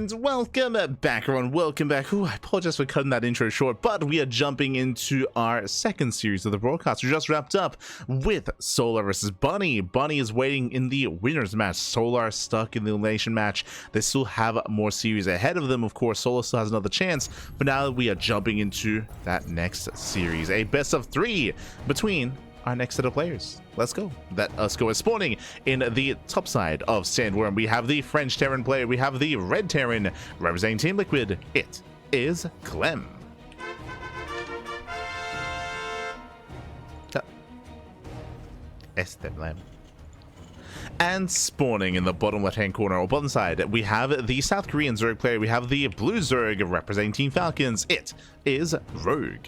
and welcome back, everyone. Welcome back. Ooh, I apologize for cutting that intro short, but we are jumping into our second series of the broadcast. We just wrapped up with Solar versus Bunny. Bunny is waiting in the winner's match. Solar stuck in the elimination match. They still have more series ahead of them. Of course, Solar still has another chance, but now we are jumping into that next series, a best of 3 between our next set of players. Let's go. Let's go. Spawning in the top side of Sandworm, we have the French Terran player. We have the Red Terran representing Team Liquid. It is Clem. Clem. And spawning in the bottom left-hand corner or bottom side, we have the South Korean Zerg player. We have the Blue Zerg representing Team Falcons. It is Rogue.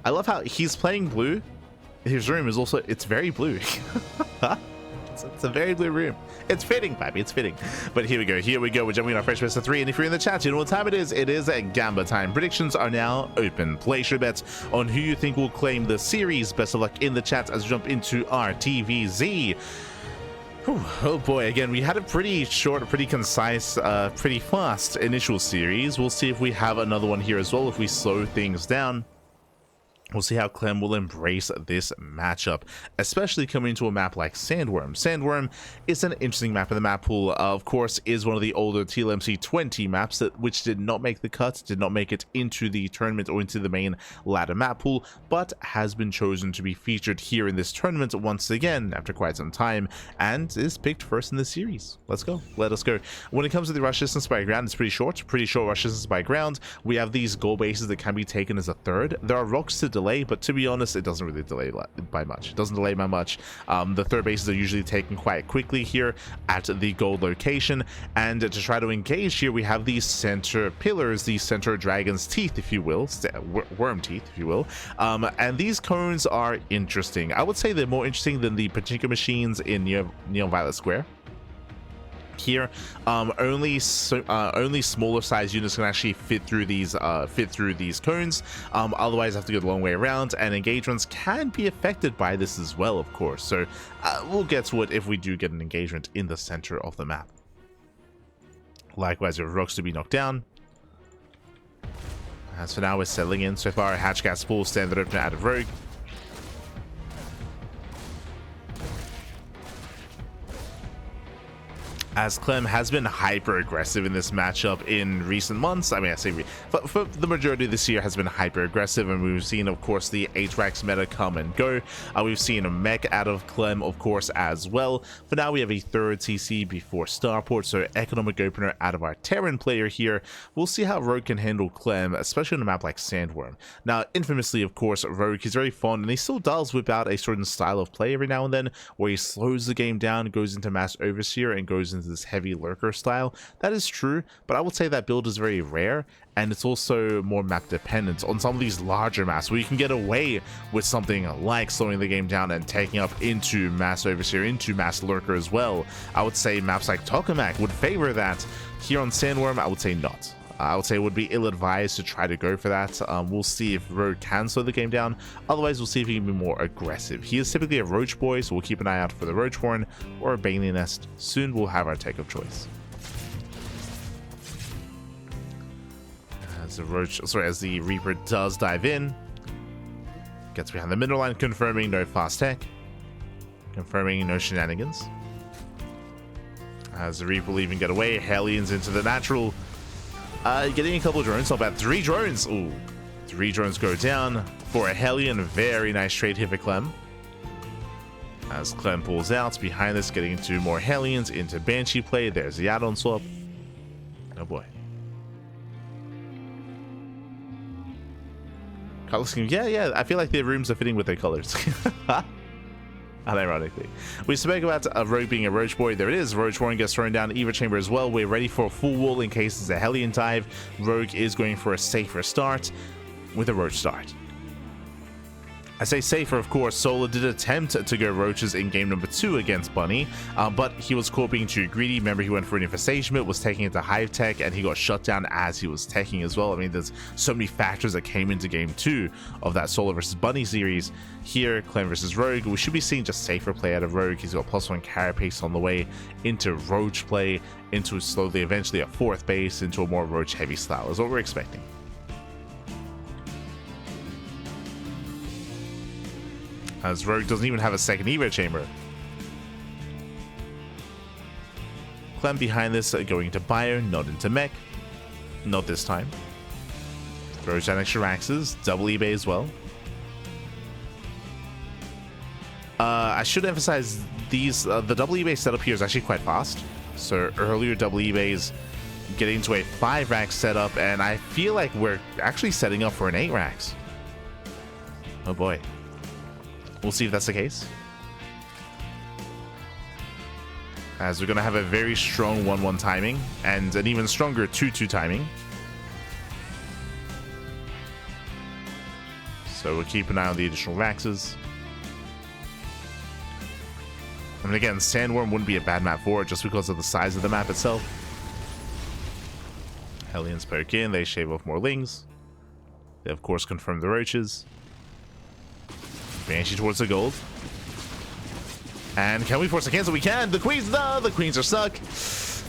I love how he's playing blue. His room is also, it's very blue. It's a very blue room. It's fitting, baby, it's fitting. But here we go. We're jumping in our fresh best of 3. And if you're in the chat, you know what time it is. It is a Gamba time. Predictions are now open. Place your bets on who you think will claim the series. Best of luck in the chat as we jump into our TvZ. Oh boy, again, we had a pretty short, pretty concise, pretty fast initial series. We'll see if we have another one here as well, if we slow things down. We'll see how Clem will embrace this matchup, especially coming to a map like Sandworm. Sandworm is an interesting map in the map pool. Of course, is one of the older TLMC 20 maps which did not make the cut, did not make it into the tournament or into the main ladder map pool, but has been chosen to be featured here in this tournament once again after quite some time, and is picked first in the series. Let's go. Let us go. When it comes to the rush distance by ground, it's pretty short rush distance by ground. We have these goal bases that can be taken as a third. There are rocks to delay, but to be honest, it doesn't really delay by much. It doesn't delay by much. The third bases are usually taken quite quickly here at the gold location, and to try to engage here, we have these center pillars, these center dragon's teeth, if you will, worm teeth, if you will, and these cones are interesting. I would say they're more interesting than the Pachinko machines in Neon Violet Square. Here, only smaller size units can actually fit through these cones. Otherwise, I have to go the long way around, and engagements can be affected by this as well, of course. So we'll get to it if we do get an engagement in the center of the map. Likewise, we have rocks to be knocked down. As for now, we're settling in. So far, hatch gas full, standard opener out of Rogue. As Clem has been hyper aggressive in this matchup in recent months. I mean, I say for the majority of this year has been hyper aggressive, and we've seen, of course, the Atrax meta come and go. We've seen a mech out of Clem, of course, as well. For now, we have a third CC before Starport, so economic opener out of our Terran player here. We'll see how Rogue can handle Clem, especially on a map like Sandworm. Now, infamously, of course, Rogue is very fond, and he still does whip out a certain style of play every now and then, where he slows the game down, goes into Mass Overseer, and goes into this heavy lurker style. That is true, but I would say that build is very rare, and it's also more map dependent. On some of these larger maps where you can get away with something like slowing the game down and taking up into Mass Overseer, into Mass Lurker as well, I would say maps like Tokamak would favor that. Here on Sandworm, I would say not. I would say it would be ill-advised to try to go for that. We'll see if Rogue can slow the game down. Otherwise, we'll see if he can be more aggressive. He is typically a Roach boy, so we'll keep an eye out for the Roach Horn or a Bailey Nest. Soon we'll have our take of choice. As the Reaper does dive in, gets behind the middle line, confirming no fast tech, confirming no shenanigans. As the Reaper will even get away, Hellions into the natural. Getting a couple of drones, about 3 drones. Ooh, 3 drones go down for a Hellion. Very nice trade here for Clem. As Clem pulls out, behind this, getting into more Hellions, into Banshee play. There's the add-on swap. Oh boy. Color scheme, yeah, I feel like their rooms are fitting with their colors. Unironically. We spoke about Rogue being a Roach boy. There it is. Roach Warren gets thrown down Eva Chamber as well. We're ready for a full wall in case it's a Hellion dive. Rogue is going for a safer start with a Roach start. I say safer, of course. Solar did attempt to go roaches in game number 2 against Bunny, but he was caught being too greedy. Remember, he went for an infestation, was taking it to Hive Tech, and he got shut down as he was teching as well. I mean, there's so many factors that came into game 2 of that Solar versus Bunny series. Here, Clem versus Rogue, we should be seeing just safer play out of Rogue. He's got +1 carapace on the way into Roach play, into slowly, eventually a 4th base, into a more Roach heavy style is what we're expecting. As Rogue doesn't even have a second Evo chamber. Clem behind this, going into Bio, not into Mech. Not this time. Throws down extra Raxes, double eBay as well. I should emphasize these, the double eBay setup here is actually quite fast. So earlier double eBays getting to a 5 rack setup, and I feel like we're actually setting up for an 8 racks. Oh boy. We'll see if that's the case. As we're going to have a very strong 1-1 timing and an even stronger 2-2 timing. So we'll keep an eye on the additional Raxes. I mean, again, Sandworm wouldn't be a bad map for it just because of the size of the map itself. Hellions poke in, they shave off more Lings. They, of course, confirm the Roaches. Banshee towards the gold. And can we force a cancel? We can! The Queens, no! The Queens are stuck.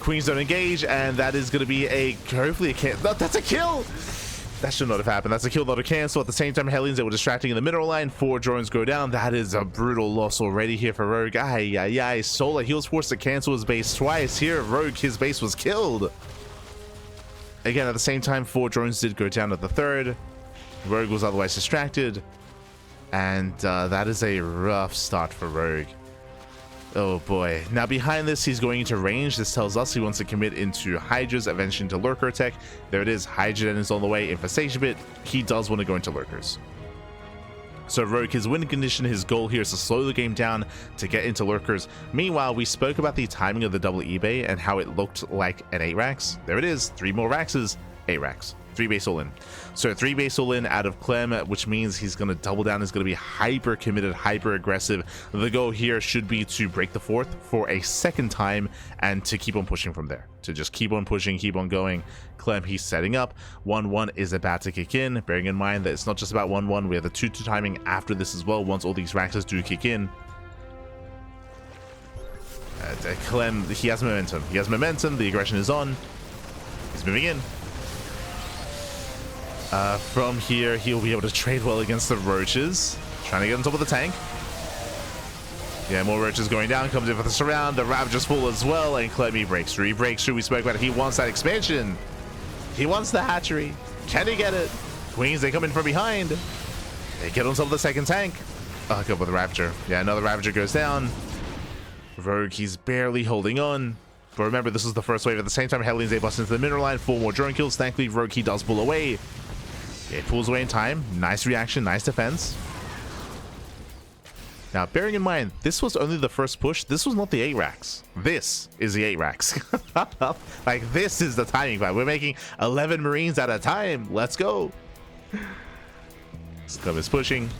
Queens don't engage, and that is going to be a, hopefully a cancel. No, that's a kill! That should not have happened. That's a kill, not a cancel. At the same time, Hellions, they were distracting in the mineral line. 4 drones go down. That is a brutal loss already here for Rogue. Ay, ay, ay. Solar, he was forced to cancel his base twice. Here, Rogue, his base was killed. Again, at the same time, 4 drones did go down at the 3rd. Rogue was otherwise distracted. And that is a rough start for Rogue. Oh boy. Now behind this, he's going into range. This tells us he wants to commit into Hydras, eventually into Lurker Tech. There it is. Hydra is on the way. Infestation bit. He does want to go into Lurkers. So Rogue, his win condition, his goal here is to slow the game down to get into Lurkers. Meanwhile, we spoke about the timing of the double eBay and how it looked like an 8 racks. There it is. 3 more Raxes. 8 racks. 3 base all in. So 3 base all in out of Clem, which means he's going to double down. He's going to be hyper committed, hyper aggressive. The goal here should be to break the 4th for a 2nd time and to keep on pushing from there. To just keep on pushing, keep on going. Clem, he's setting up. 1-1 is about to kick in. Bearing in mind that it's not just about 1-1. We have the 2-2 timing after this as well once all these Raxes do kick in. Clem, he has momentum. He has momentum. The aggression is on. He's moving in. From here, he'll be able to trade well against the Roaches. Trying to get on top of the tank. Yeah, more Roaches going down. Comes in for the surround. The Ravagers fall as well. And Clem, he breaks through. He breaks through. We spoke about it. He wants that expansion. He wants the hatchery. Can he get it? Queens, they come in from behind. They get on top of the 2nd tank. Oh, good with the Ravager. Yeah, another Ravager goes down. Rogue, he's barely holding on. But remember, this is the first wave. At the same time, Hellions, they bust into the mineral line. 4 more drone kills. Thankfully, Rogue, he does pull away. It pulls away in time. Nice reaction, nice defense. Now, bearing in mind, this was only the first push. This was not the 8 racks. This is the 8 racks. Like, this is the timing vibe. We're making 11 Marines at a time. Let's go. Clem is pushing.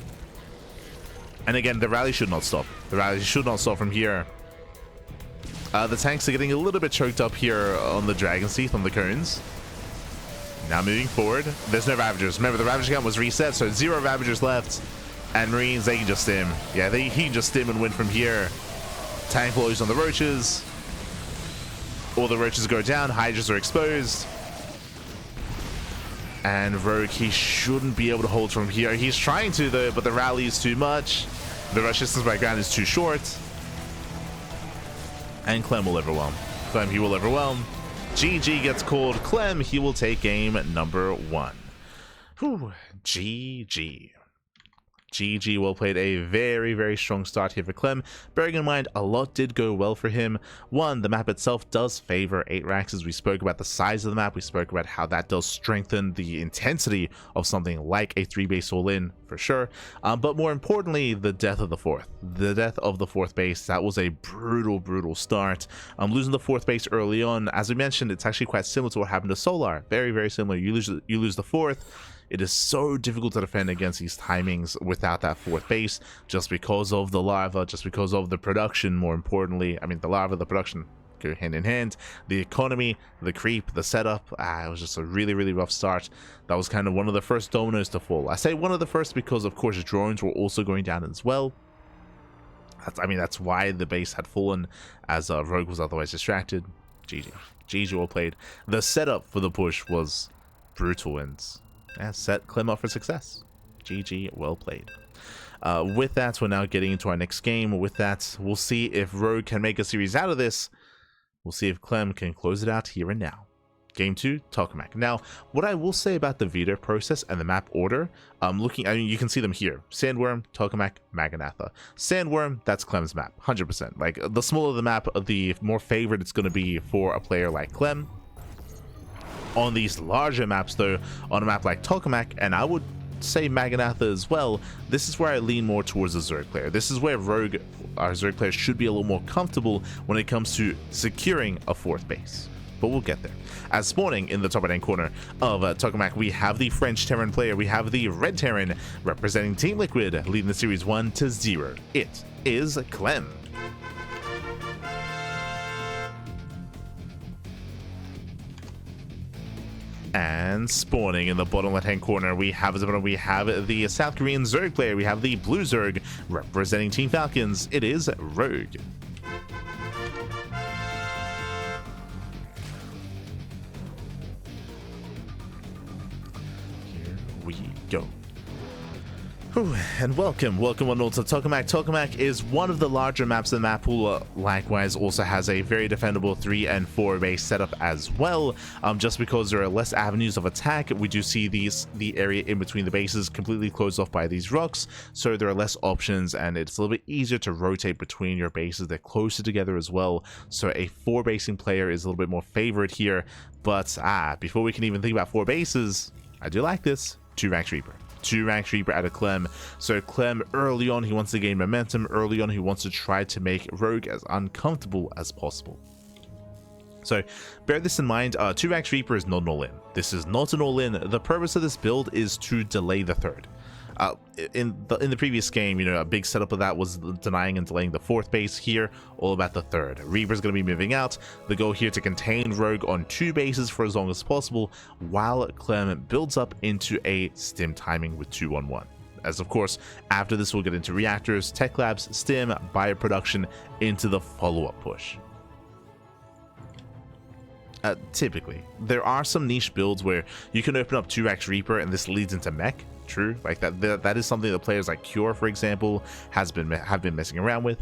And again, the rally should not stop. The rally should not stop from here. The tanks are getting a little bit choked up here on the Dragon's Teeth, on the cones. Now moving forward, there's no Ravagers. Remember, the Ravager count was reset, so 0 Ravagers left. And Marines, they can just stim. Yeah, he can just stim and win from here. Tank blows on the Roaches. All the Roaches go down. Hydras are exposed. And Rogue, he shouldn't be able to hold from here. He's trying to, though, but the rally is too much. The rush distance by ground is too short. And Clem will overwhelm. Clem, he will overwhelm. GG gets called. Clem, he will take game number 1. Whew. GG. GG, well played. A very, very strong start here for Clem. Bearing in mind, a lot did go well for him. 1, the map itself does favor 8 racks, as we spoke about the size of the map. We spoke about how that does strengthen the intensity of something like a 3 base all-in, for sure. But more importantly, the death of the 4th. The death of the 4th base, that was a brutal, brutal start. Losing the 4th base early on, as we mentioned, it's actually quite similar to what happened to Solar. Very, very similar. You lose the 4th. It is so difficult to defend against these timings without that fourth base, just because of the lava, just because of the production, more importantly. I mean, the lava, the production go hand in hand. The economy, the creep, the setup, it was just a really, really rough start. That was kind of one of the first dominoes to fall. I say one of the first because, of course, drones were also going down as well. That's why the base had fallen, as Rogue was otherwise distracted. GG well played. The setup for the push was brutal and set Clem up for success. GG well played. With that, we're now getting into our next game. With that, we'll see if Rogue can make a series out of this. We'll see if Clem can close it out here and now. Game 2, Tokamak. Now, what I will say about the veto process and the map order, you can see them here. Sandworm, Tokamak, Maganatha. Sandworm, that's Clem's map, 100%. Like, the smaller the map, the more favored it's going to be for a player like Clem. On these larger maps, though, on a map like Tokamak, and I would say Maganatha as well, this is where I lean more towards the Zerg player. This is where our Zerg player should be a little more comfortable when it comes to securing a fourth base. But we'll get there. As spawning in the top right-hand corner of Tokamak, we have the French Terran player. We have the Red Terran representing Team Liquid, leading the series 1-0. It is Clem. And spawning in the bottom left-hand corner, we have the South Korean Zerg player. We have the Blue Zerg representing Team Falcons. It is Rogue. We go. And welcome one all to Tokamak. Tokamak is one of the larger maps in the map pool. Likewise, also has a very defendable 3 and 4 base setup as well. Just because there are less avenues of attack, we do see the area in between the bases completely closed off by these rocks, so there are less options, and it's a little bit easier to rotate between your bases. They're closer together as well, so a 4 basing player is a little bit more favored here. But before we can even think about 4 bases, I do like this. 2-rank Reaper. 2-rank Reaper out of Clem. So Clem, early on, he wants to gain momentum. Early on, he wants to try to make Rogue as uncomfortable as possible. So bear this in mind, 2-rank Reaper is not an all-in. This is not an all-in. The purpose of this build is to delay the third. In the previous game, a big setup of that was denying and delaying the 4th base. Here, all about the 3rd. Reaper's going to be moving out. The goal here to contain Rogue on 2 bases for as long as possible, while Clem builds up into a stim timing with 2-1-1. As of course, after this we'll get into reactors, tech labs, stim, bioproduction into the follow-up push. Typically, there are some niche builds where you can open up 2-rank Reaper and this leads into mech. True, like that is something that players like Cure, for example, have been messing around with.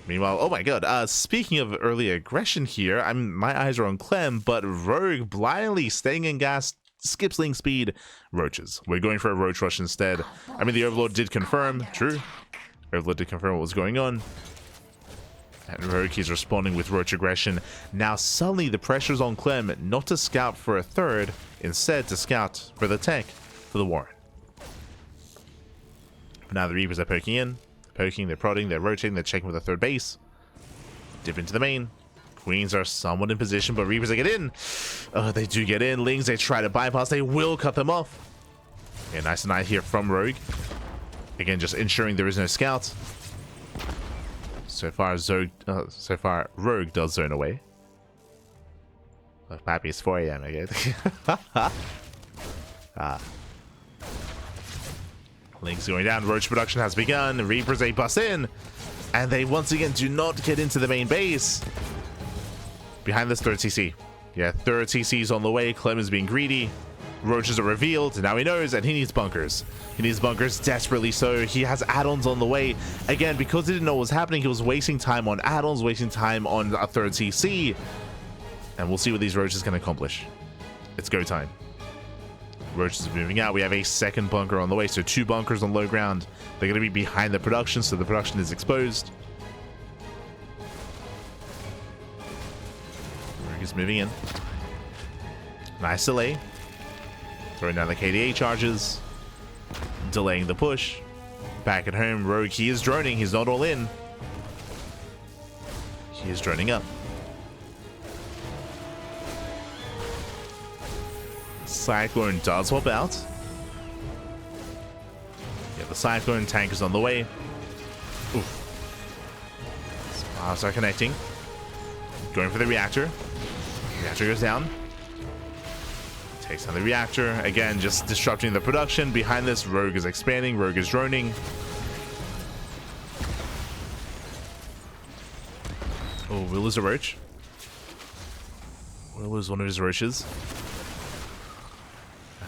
Meanwhile, oh my god, speaking of early aggression here, my eyes are on Clem, but Rogue blindly staying in gas, skips link speed, roaches. We're going for a roach rush instead. The Overlord did confirm, true. Overlord did confirm what was going on. And Rogue is responding with roach aggression. Now suddenly the pressure's on Clem not to scout for a 3rd, instead to scout for the tech for the Warren. But now the Reapers are poking in. They're poking, they're prodding, they're rotating, they're checking with the 3rd base. Dip into the main. Queens are somewhat in position, but Reapers, they get in. They do get in. Lings, they try to bypass. They will cut them off. Yeah, nice deny here from Rogue. Again, just ensuring there is no scout. So far, Rogue does zone away. Pappy, it's 4 AM again. Link's going down. Roach production has begun. Reapers, they bust in. And they once again do not get into the main base. Behind this 3rd CC. Yeah, 3rd CC is on the way. Clem is being greedy. Roaches are revealed. Now he knows, and he needs bunkers. He needs bunkers desperately so. He has add-ons on the way. Again, because he didn't know what was happening, he was wasting time on add-ons, wasting time on a 3rd CC. And we'll see what these roaches can accomplish. It's go time. Roaches are moving out. We have a 2nd bunker on the way, so 2 bunkers on low ground. They're going to be behind the production, so the production is exposed. Rogue is moving in. Nice delay. Throwing down the KDA charges. Delaying the push. Back at home, Rogue, he is droning. He's not all in. He is droning up. Cyclone does swap out. Yeah, the Cyclone tank is on the way. Oof. Sparks are connecting. Going for the reactor. Reactor goes down. Takes down the reactor. Again, just disrupting the production. Behind this, Rogue is expanding. Rogue is droning. Oh, we'll lose a roach. We'll lose one of his roaches.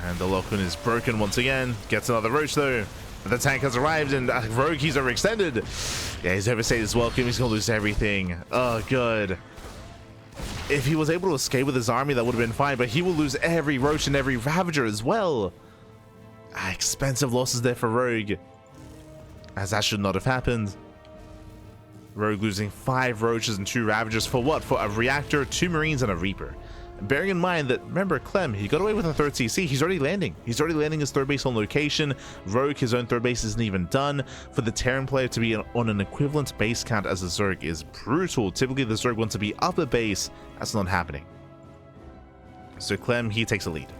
And the lock-in is broken once again. Gets another roach though. The tank has arrived and Rogue, he's overextended. Yeah, he's overstayed his welcome. He's gonna lose everything. Oh, good. If he was able to escape with his army, that would have been fine, but he will lose every roach and every ravager as well. Expensive losses there for Rogue, as that should not have happened. Rogue losing 5 roaches and 2 ravagers for what? For a reactor, 2 marines, and a reaper. Bearing in mind that, remember, Clem, he got away with a 3rd CC. He's already landing. He's already landing his 3rd base on location. Rogue, his own 3rd base isn't even done. For the Terran player to be on an equivalent base count as a Zerg is brutal. Typically, the Zerg wants to be up a base. That's not happening. So Clem, he takes a lead.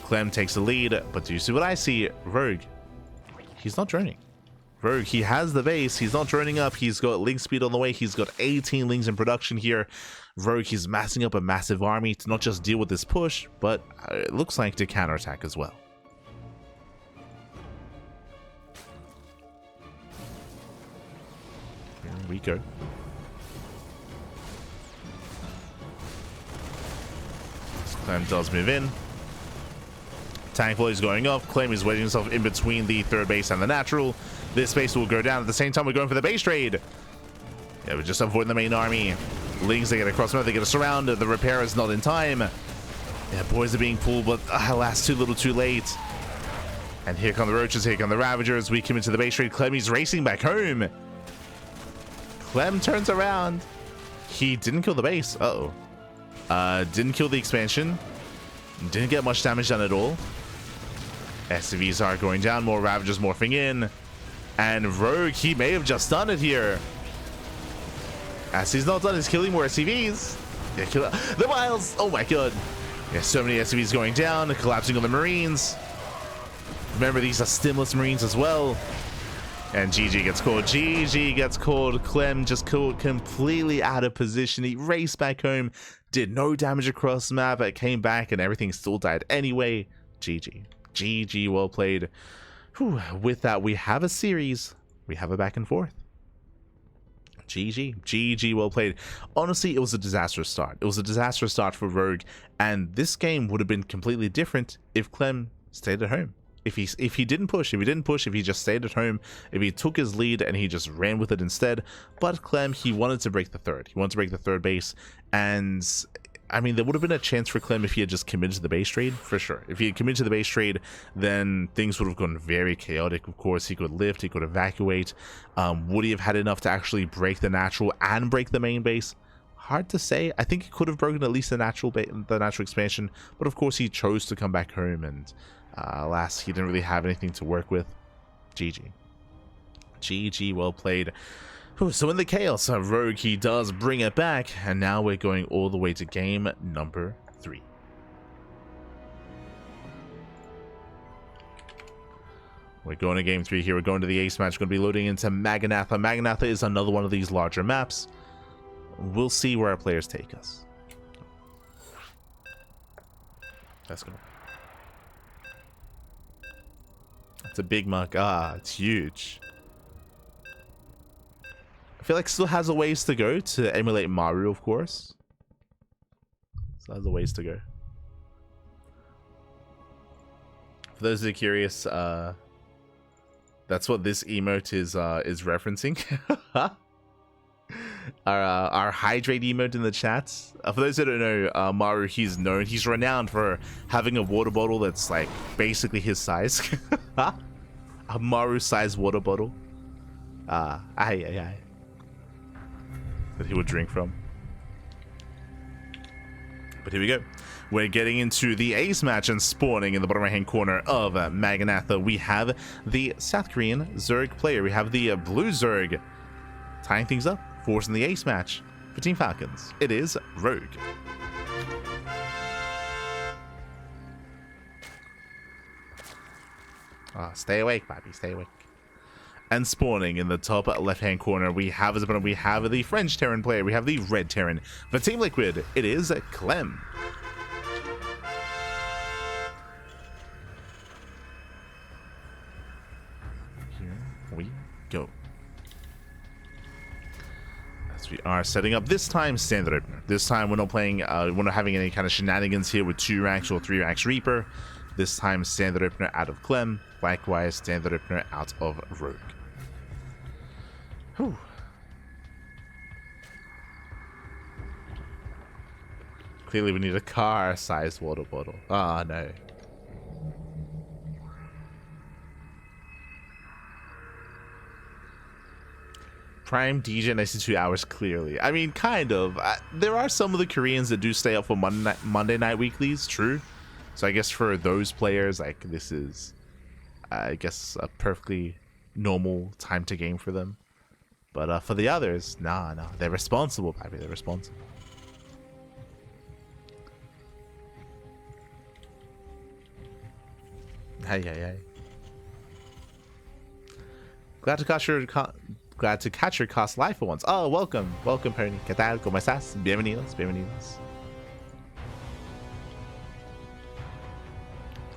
Clem takes the lead, but do you see what I see? Rogue, he's not droning. Rogue, he has the base. He's not droning up. He's got link speed on the way. He's got 18 links in production here. Rogue, he's massing up a massive army to not just deal with this push, but it looks like to counterattack as well. Here we go. Clem does move in. Tank volley is going off. Clem is wedging himself in between the 3rd base and the natural. This base will go down. At the same time, we're going for the base trade. Yeah, we're just avoiding the main army. Lings, they get across, they get a surround. The repair is not in time. Yeah, boys are being pulled, but alas, too little, too late. And here come the roaches, here come the ravagers. We come into the base trade. Clem, he's racing back home. Clem turns around. He didn't kill the base. Uh-oh. Didn't kill the expansion. Didn't get much damage done at all. SCVs are going down. More ravagers morphing in. And Rogue, he may have just done it here. As he's not done, he's killing more SCVs. Yeah, kill the miles. Oh my god. Yeah, so many SCVs going down, collapsing on the Marines. Remember, these are stimulus Marines as well. And GG gets called. GG gets called. Clem just called completely out of position. He raced back home, did no damage across the map, but came back and everything still died anyway. GG. GG, well played. Whew. With that, we have a series. We have a back and forth. GG. GG, well played. Honestly, it was a disastrous start. It was a disastrous start for Rogue, and this game would have been completely different if Clem stayed at home. If he didn't push, if he just stayed at home, if he took his lead and he just ran with it instead. But Clem, he wanted to break the 3rd. He wanted to break the 3rd base, and I mean, there would have been a chance for Clem if he had just committed to the base trade, for sure. If he had committed to the base trade, then things would have gone very chaotic. Of course, he could lift, he could evacuate. Would he have had enough to actually break the natural and break the main base? Hard to say. I think he could have broken at least the natural expansion, but of course he chose to come back home, and alas, he didn't really have anything to work with. GG. GG, well played. So in the chaos, Rogue, he does bring it back, and now we're going all the way to game number 3. We're going to game 3 here. We're going to the ace match. We're going to be loading into Maganatha. Maganatha is another one of these larger maps. We'll see where our players take us. Let's go. It's a big mug. Ah, it's huge. I feel like it still has a ways to go to emulate Maru, of course. Still has a ways to go. For those that are curious, that's what this emote is referencing. Our hydrate emote in the chat. For those that don't know, Maru, he's renowned for having a water bottle that's like basically his size. A Maru sized water bottle. That he would drink from. But here we go. We're getting into the ace match, and spawning in the bottom right hand corner of Maganatha, we have the South Korean Zerg player. We have the blue Zerg tying things up, forcing the ace match for Team Falcons. It is Rogue. Stay awake, baby. Stay awake. And spawning in the top left-hand corner, we have as opponent, we have the French Terran player, we have the red Terran. For Team Liquid, it is Clem. Here we go. As we are setting up this time, standard opener. This time we're not playing, we're not having any kind of shenanigans here with 2 ranks or 3 ranks Reaper. This time standard opener out of Clem. Likewise, standard opener out of Rogue. Whew. Clearly we need a car-sized water bottle. Ah, no. Prime DJ 92 hours, clearly. I mean, kind of. There are some of the Koreans that do stay up for Monday night weeklies, true. So I guess for those players, like, this is, I guess, a perfectly normal time to game for them. But for the others, nah, they're responsible, baby. They're responsible. Hey. Glad to catch your cast live for once. Oh, welcome, Pony. ¿Qué tal? ¿Cómo estás? Bienvenidos.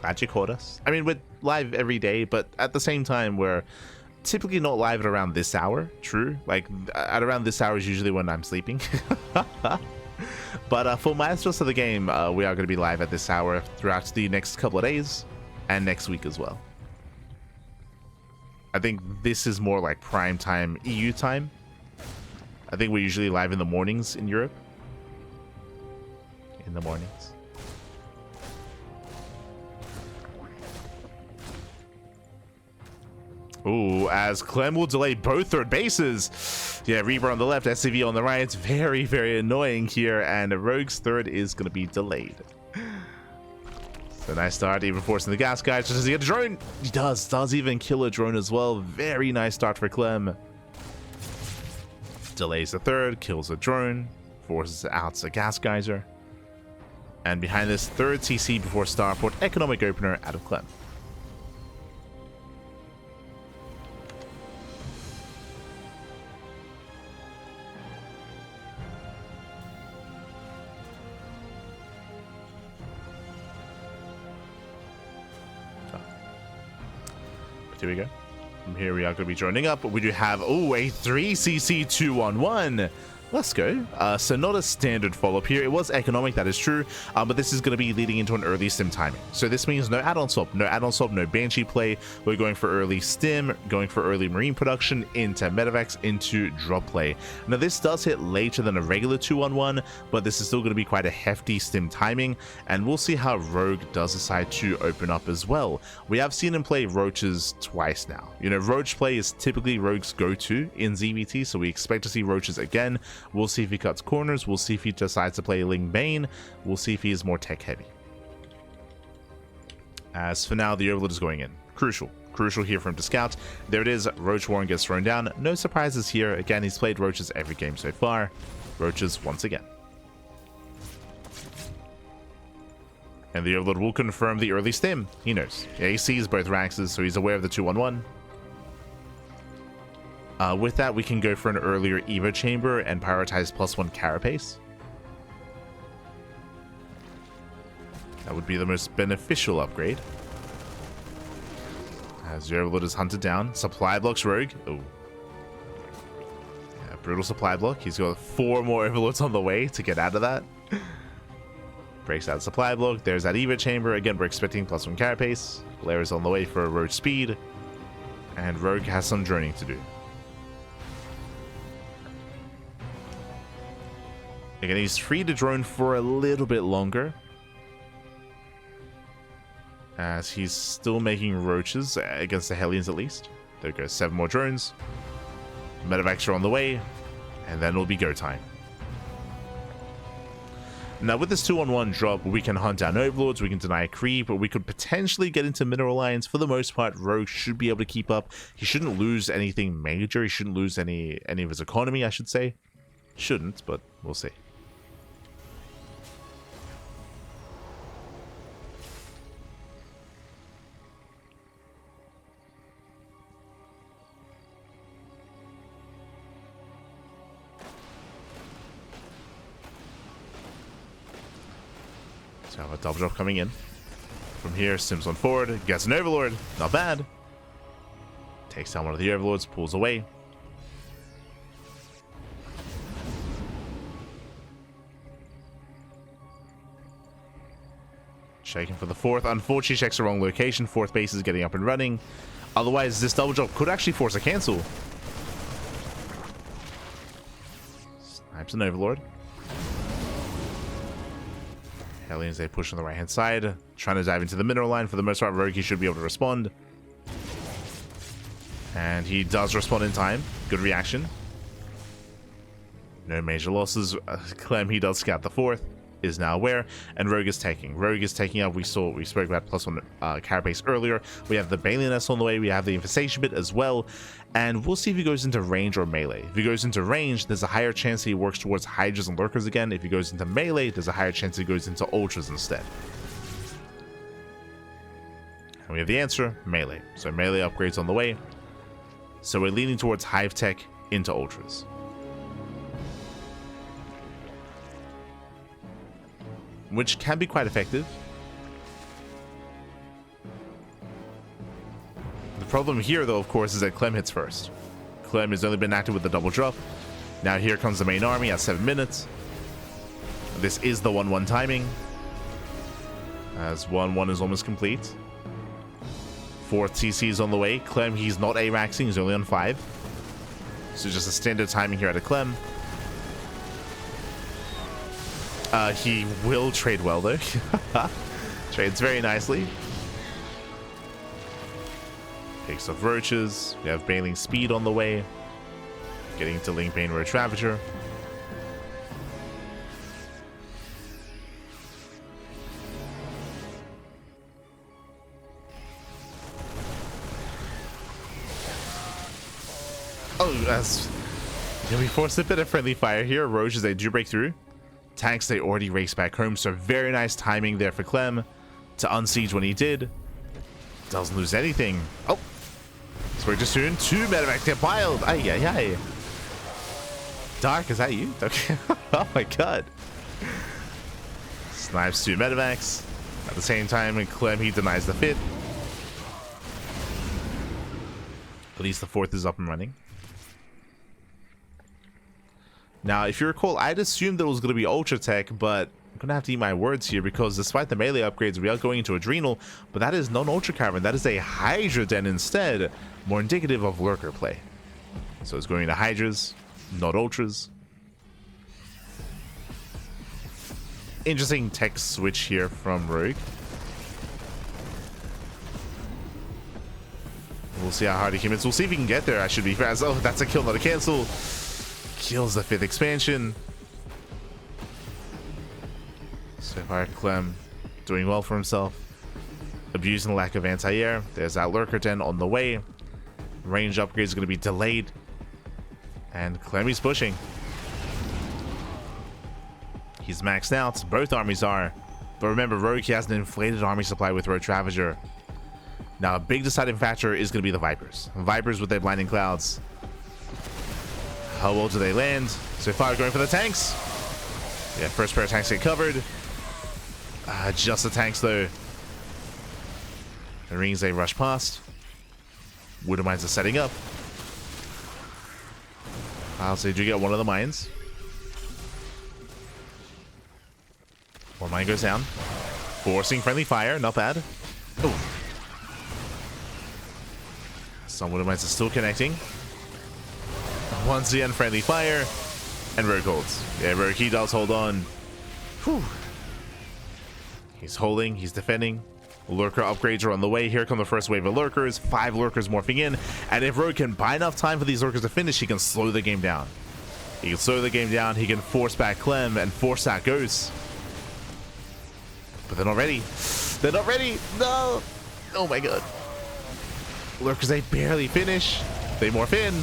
Glad you caught us. I mean, we're live every day, but at the same time, we're typically not live at around this hour. True, like at around this hour is usually when I'm sleeping. But for Maestros of the game, we are going to be live at this hour throughout the next couple of days and next week as well. I think this is more like prime time EU time. I think we're usually live in the mornings in Europe. In the mornings. Ooh, as Clem will delay both third bases. Yeah, Reaper on the left, SCV on the right. It's very, very annoying here, and Rogue's third is going to be delayed. So nice start, even forcing the gas guys. Just does he get a drone? He does even kill a drone as well. Very nice start for Clem. Delays the third, kills a drone, forces out a gas geyser. And behind this, third CC before starport, economic opener out of Clem. Here we go. From here we are going to be joining up, but we do have, a 3cc 2-on-1. Let's go. So not a standard follow-up here. It was economic, that is true, but this is going to be leading into an early stim timing. So this means no add-on swap, no Banshee play. We're going for early stim, going for early marine production, into medevacs, into drop play. Now this does hit later than a regular 2-on-1, but this is still going to be quite a hefty stim timing, and we'll see how Rogue does decide to open up as well. We have seen him play Roaches twice now. You know, Roach play is typically Rogue's go-to in ZVT, so we expect to see Roaches again. We'll see if he cuts corners. We'll see if he decides to play Ling Bane. We'll see if he is more tech heavy. As for now, the Overlord is going in. Crucial here for him to scout. There it is. Roach Warren gets thrown down. No surprises here. Again, he's played Roaches every game so far. Roaches once again. And the Overlord will confirm the early stim. He knows. Yeah, he sees both ranks, so he's aware of the 2-on-1. With that, we can go for an earlier Evo chamber and prioritize +1 carapace. That would be the most beneficial upgrade. As your Overlord is hunted down. Supply blocks Rogue. Oh. Yeah, brutal supply block. He's got 4 more Overlords on the way to get out of that. Breaks out supply block. There's that Evo chamber. Again, we're expecting +1 carapace. Blair is on the way for a Roach speed. And Rogue has some droning to do. Again, he's free to drone for a little bit longer, as he's still making Roaches against the Hellions at least. There goes 7 more drones. Medevacs are on the way, and then it'll be go time. Now with this 2-on-1 drop, we can hunt down Overlords, we can deny creep, but we could potentially get into Mineral Lines. For the most part, Rogue should be able to keep up. He shouldn't lose anything major. He shouldn't lose any of his economy, I should say. Shouldn't, but we'll see. So I have a double drop coming in. From here, Sims on forward, gets an Overlord. Not bad. Takes down one of the Overlords, pulls away. Checking for the fourth. Unfortunately, checks the wrong location. Fourth base is getting up and running. Otherwise, this double drop could actually force a cancel. Snipes an Overlord. Hellions, they push on the right-hand side. Trying to dive into the mineral line. For the most part, Ro16 should be able to respond. And he does respond in time. Good reaction. No major losses. Clem, he does scout the fourth. Is now aware, and Rogue is taking. Rogue is taking up. We spoke about +1 carapace earlier. We have the Balioness on the way. We have the Infestation bit as well, and we'll see if he goes into range or melee. If he goes into range, there's a higher chance he works towards Hydras and Lurkers again. If he goes into melee, there's a higher chance he goes into Ultras instead. And we have the answer, melee. So melee upgrades on the way. So we're leaning towards Hive Tech into Ultras. Which can be quite effective. The problem here, though, of course, is that Clem hits first. Clem has only been active with the double drop. Now here comes the main army at 7 minutes. This is the 1-1 timing, as 1-1 is almost complete. Fourth TC is on the way. Clem, he's not ARAXing, he's only on 5. So just a standard timing here at a Clem. He will trade well, though. Trades very nicely. Picks up Roaches. We have Bailing Speed on the way. Getting to Link Bane Roach Ravager. Oh, that's... Yeah, we forced a bit of friendly fire here. Roaches, they do break through. Tanks, they already race back home, so very nice timing there for Clem to unsiege when he did. Doesn't lose anything. Oh, spoke too soon. 2 medevacs get piled. Ay, ay, ay. Dark, is that you? Okay. Oh my god. Snipes 2 medevacs. At the same time, and Clem, he denies the 5th. At least the 4th is up and running. Now, if you recall, I'd assumed that it was going to be Ultra Tech, but I'm going to have to eat my words here, because despite the melee upgrades, we are going into Adrenal, but that is not an Ultra Cavern. That is a Hydra Den instead, more indicative of Lurker play. So it's going to Hydras, not Ultras. Interesting tech switch here from Rogue. We'll see how hard he commits. We'll see if he can get there. I should be fast. Oh, that's a kill, not a cancel. Kills the 5th expansion. So far, Clem doing well for himself. Abusing the lack of anti-air. There's that Lurker Den on the way. Range upgrade is going to be delayed. And Clem is pushing. He's maxed out. Both armies are. But remember, Rogue has an inflated army supply with Roach Ravager. Now, a big deciding factor is going to be the Vipers. Vipers with their Blinding Clouds. How well do they land? So far, going for the tanks. Yeah, first pair of tanks get covered. Just the tanks, though. The rings, they rush past. Wooden mines are setting up. So they do get one of the mines. One mine goes down. Forcing friendly fire, not bad. Oh. Some wooden mines are still connecting. Once again, friendly fire, and Rogue holds. Yeah, Rogue, he does hold on. Whew. He's holding, he's defending. Lurker upgrades are on the way. Here come the first wave of Lurkers. 5 Lurkers morphing in. And if Rogue can buy enough time for these Lurkers to finish, he can slow the game down. He can slow the game down. He can force back Clem and force that Ghost. But they're not ready. They're not ready. No. Oh my god. Lurkers, they barely finish. They morph in.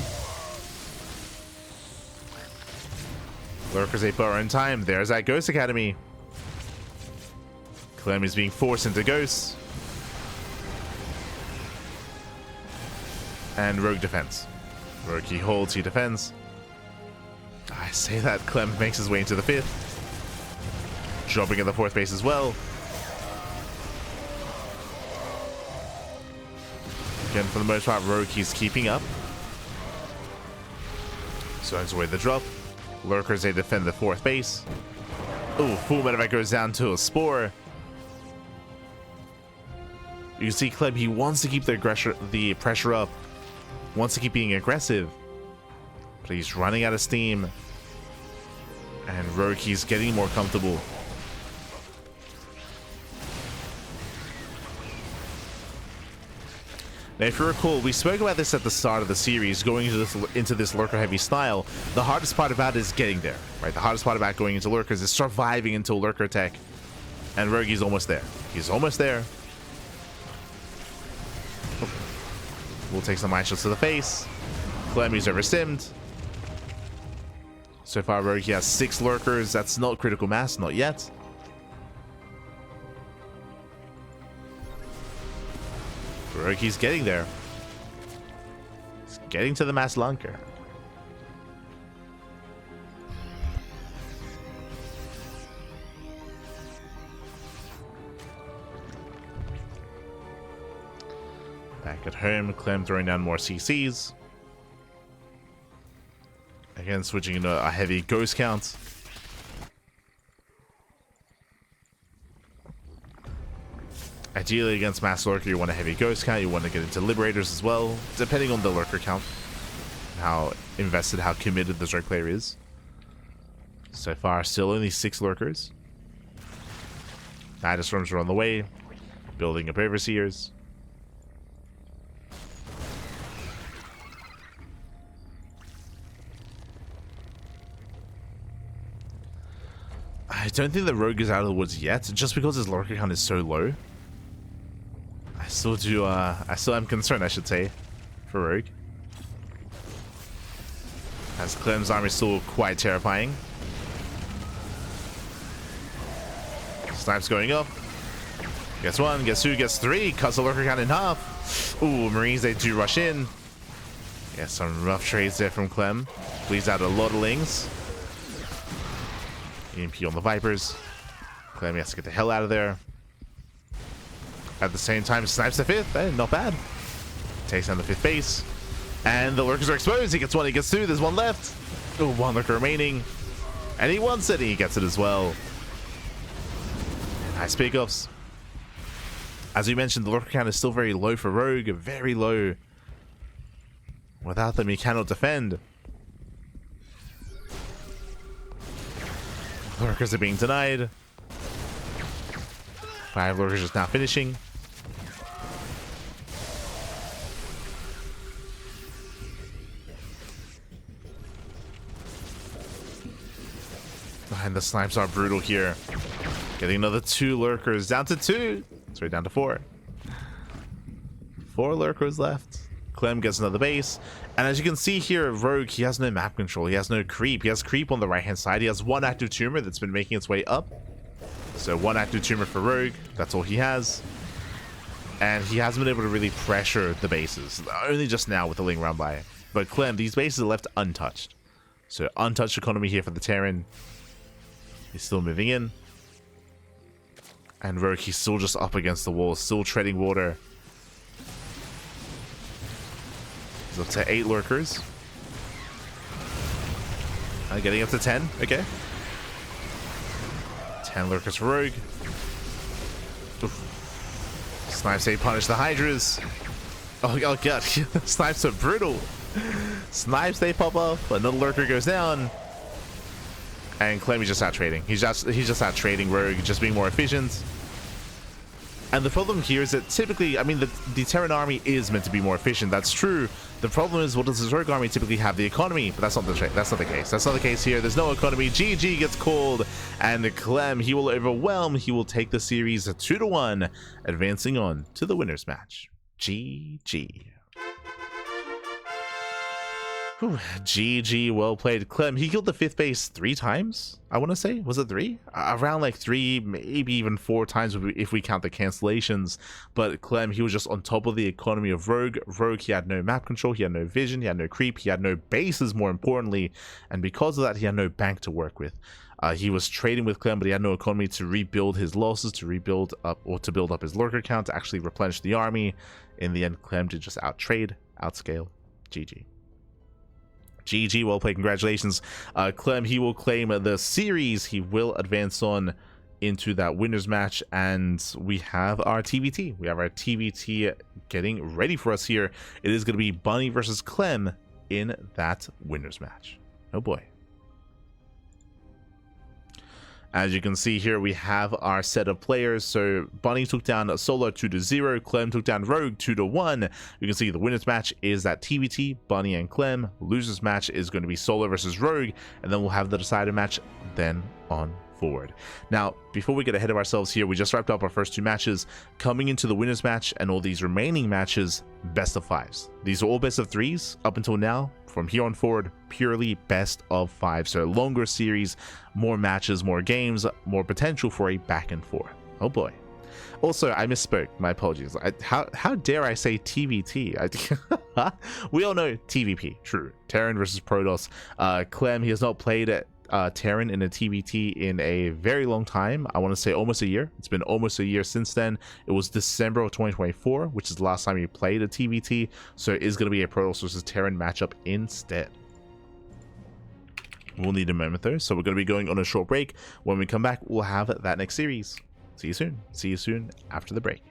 Lurkers, they burrow in time. There's that Ghost Academy. Clem is being forced into Ghosts. And Rogue defends. Rogue, he holds, he defends. I say that Clem makes his way into the 5th. Dropping at the 4th base as well. Again, for the most part, Rogue, he's keeping up. So that's away the drop. Lurkers, they defend the 4th base. Oh, full medevac goes down to a Spore. You can see Clem, he wants to keep the pressure up. Wants to keep being aggressive. But he's running out of steam. And Rogue, he's getting more comfortable. Now, if you recall, we spoke about this at the start of the series, going into this lurker-heavy style. The hardest part about it is getting there, right? The hardest part about going into lurkers is surviving into lurker tech. And Rogue, he's almost there. He's almost there. We'll take some Maestros to the face. Clem, he's over-stimmed. So far, Rogue, he has 6 lurkers. That's not critical mass, not yet. Rogue, he's getting there. He's getting to the mass lunker. Back at home, Clem throwing down more CCs. Again, switching into a heavy ghost count. Ideally, against Mass Lurker, you want a heavy ghost count. You want to get into Liberators as well, depending on the lurker count. How invested, how committed the Zerg player is. So far, still only 6 lurkers. Madness Storms are on the way. Building up Overseers. I don't think the Rogue is out of the woods yet, just because his lurker count is so low. I still am concerned, I should say, for Rogue. As Clem's army is still quite terrifying. Snipes going up. Gets 1, gets 2, gets 3, cuts the lurker count in half. Ooh, Marines, they do rush in. Yeah, some rough trades there from Clem. Bleeds out a lot of Lings. EMP on the Vipers. Clem has to get the hell out of there. At the same time, snipes the 5th. Hey, not bad. Takes down the 5th base. And the lurkers are exposed. He gets 1, he gets 2. There's 1 left. Oh, 1 lurker remaining. And he wants it. He gets it as well. Nice pickups. As we mentioned, the lurker count is still very low for Rogue. Very low. Without them, he cannot defend. Lurkers are being denied. 5 lurkers just now finishing. And the snipes are brutal here. Getting another 2 lurkers. Down to 2. Sorry, down to 4. 4 lurkers left. Clem gets another base. And as you can see here, Rogue, he has no map control. He has no creep. He has creep on the right-hand side. He has 1 active tumor that's been making its way up. So 1 active tumor for Rogue. That's all he has. And he hasn't been able to really pressure the bases. Only just now with the Ling round by. But Clem, these bases are left untouched. So untouched economy here for the Terran. He's still moving in. And Rogue, he's still just up against the wall. Still treading water. He's up to 8 lurkers. Getting up to 10. Okay. 10 lurkers for Rogue. Oof. Snipes, they punish the Hydras. Oh god. Snipes are brutal. Snipes, they pop up. Another lurker goes down. And Clem is just out trading. He's just out trading Rogue, just being more efficient. And the problem here is that typically, I mean, the Terran army is meant to be more efficient. That's true. The problem is, what does the Zerg army typically have? The economy, but that's not the case. That's not the case here. There's no economy. GG gets called, and Clem, he will overwhelm. He will take the series 2-1, advancing on to the winners match. GG. Whew, GG, well played. Clem, he killed the 5th base 3 times, I want to say. Was it 3? Around like 3, maybe even 4 times if we count the cancellations. But Clem, he was just on top of the economy of Rogue. Rogue, he had no map control, he had no vision, he had no creep, he had no bases, more importantly. And because of that, he had no bank to work with. He was trading with Clem, but he had no economy to rebuild his losses, to rebuild up, or to build up his lurker count, to actually replenish the army. In the end, Clem did just outtrade, outscale. GG. GG, well played, congratulations. Clem, he will claim the series. He will advance on into that winners match, and we have our TvT. We have our TvT getting ready for us here. It is going to be Bunny versus Clem in that winners match. Oh boy. As you can see here, we have our set of players. So Bunny took down Solo 2-0, Clem took down Rogue 2-1. You can see the winners match is that TvT, Bunny and Clem. Losers match is going to be Solo versus Rogue, and then we'll have the decider match then on forward. Now, before we get ahead of ourselves here, we just wrapped up our first 2 matches. Coming into the winners match and all these remaining matches, best of 5s. These are all best of 3s up until now. From here on forward, purely best of 5. So longer series, more matches, more games, more potential for a back and forth. Oh boy. Also, I misspoke. My apologies. How dare I say TvT? We all know TvP. True. Terran versus Protoss. Clem, he has not played Terran in a TvT in a very long time. I want to say almost a year. It's been almost a year since then. It was December of 2024, which is the last time he played a TvT. So it is going to be a Protoss versus Terran matchup instead. We'll need a moment though, so we're going to be going on a short break. When we come back, we'll have that next series. See you soon. See you soon after the break.